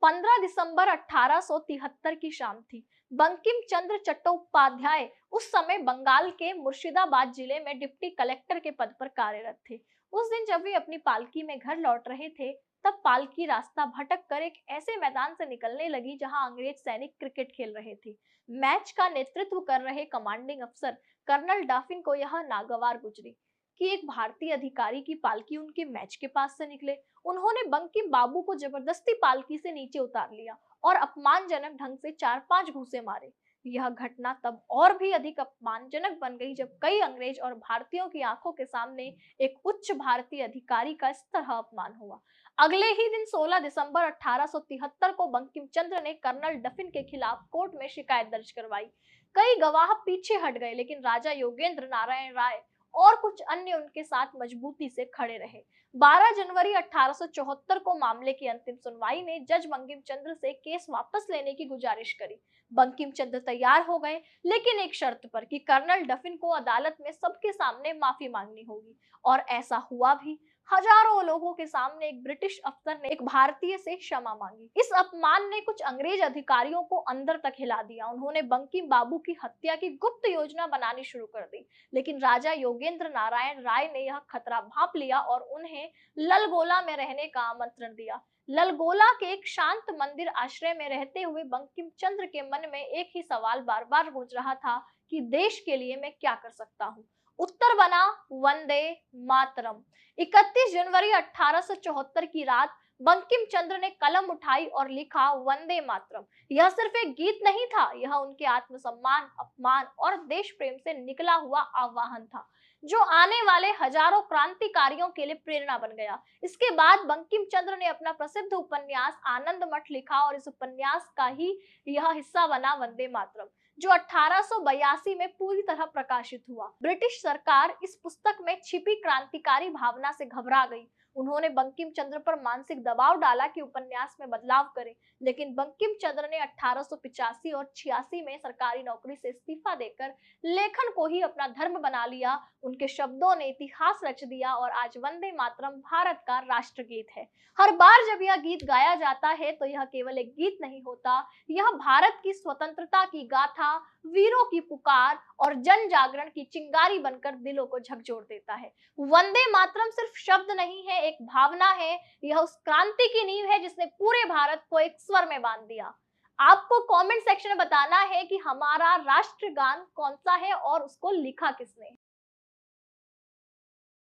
15 दिसंबर 1873 की शाम थी। बंकिम चंद्र चट्टोपाध्याय उस समय बंगाल के मुर्शिदाबाद जिले में डिप्टी कलेक्टर के पद पर कार्यरत थे। उस दिन जब वे अपनी पालकी में घर लौट रहे थे, तब पालकी रास्ता भटक कर एक ऐसे मैदान से निकलने लगी जहां अंग्रेज सैनिक क्रिकेट खेल रहे थे। मैच का नेतृत्व कर रहे कमांडिंग अफसर कर्नल डाफिन को यह नागवार गुजरी कि एक भारतीय अधिकारी की पालकी उनके मैच के पास से निकले। उन्होंने बंकिम बाबू को जबरदस्ती पालकी से नीचे उतार लिया और अपमानजनक ढंग से 4-5 घूंसे मारे। यह घटना तब और भी अधिक अपमानजनक बन गई जब कई अंग्रेज और भारतीयों की आंखों के सामने एक उच्च भारतीय अधिकारी का इस तरह अपमान हुआ। अगले ही दिन 16 दिसंबर 1873 को बंकिम चंद्र ने कर्नल डफिन के खिलाफ कोर्ट में शिकायत दर्ज करवाई। कई गवाह पीछे हट गए, लेकिन राजा योगेंद्र नारायण राय और कुछ अन्य उनके साथ मजबूती से खड़े रहे। 12 जनवरी 1874 को मामले की अंतिम सुनवाई में जज बंकिम चंद्र से केस वापस लेने की गुजारिश करी। बंकिम चंद्र तैयार हो गए, लेकिन एक शर्त पर कि कर्नल डफिन को अदालत में सबके सामने माफी मांगनी होगी। और ऐसा हुआ भी। हजारों लोगों के सामने एक ब्रिटिश अफसर ने एक भारतीय से क्षमा मांगी। इस अपमान ने कुछ अंग्रेज अधिकारियों को अंदर तक हिला दिया। उन्होंने बंकिम बाबू की हत्या की गुप्त योजना बनानी शुरू कर दी, लेकिन राजा योगेंद्र नारायण राय ने यह खतरा भांप लिया और उन्हें ललगोला में रहने का आमंत्रण दिया। ललगोला के एक शांत मंदिर आश्रय में रहते हुए बंकिम चंद्र के मन में एक ही सवाल बार बार गूंज रहा था कि देश के लिए मैं क्या कर सकता हूँ। उत्तर बना वंदे मातरम। 31 जनवरी 1874 की रात बंकिम चंद्र ने कलम उठाई और लिखा वंदे मातरम। यह सिर्फ एक गीत नहीं था, यह उनके आत्मसम्मान, अपमान और देश प्रेम से निकला हुआ आह्वान था, जो आने वाले हजारों क्रांतिकारियों के लिए प्रेरणा बन गया। इसके बाद बंकिम चंद्र ने अपना प्रसिद्ध उपन्यास आनंद मठ लिखा और इस उपन्यास का ही यह हिस्सा बना वंदे मातरम, जो 1882 में पूरी तरह प्रकाशित हुआ। ब्रिटिश सरकार इस पुस्तक में छिपी क्रांतिकारी भावना से घबरा गई। उन्होंने बंकिम चंद्र पर मानसिक दबाव डाला कि उपन्यास में बदलाव करें, लेकिन बंकिम चंद्र ने 1885 और 86 में सरकारी नौकरी से इस्तीफा देकर लेखन को ही अपना धर्म बना लिया। उनके शब्दों ने इतिहास रच दिया और आज वंदे मातरम भारत का राष्ट्रगीत है। हर बार जब यह गीत गाया जाता है तो यह केवल एक गीत नहीं होता, यह भारत की स्वतंत्रता की गाथा, वीरों की पुकार और जन जागरण की चिंगारी बनकर दिलों को झकझोर देता है। वंदे मातरम सिर्फ शब्द नहीं है, एक भावना है। यह उस क्रांति की नींव है जिसने पूरे भारत को एक स्वर में बांध दिया। आपको कमेंट सेक्शन में बताना है कि हमारा राष्ट्रगान कौन सा है और उसको लिखा किसने।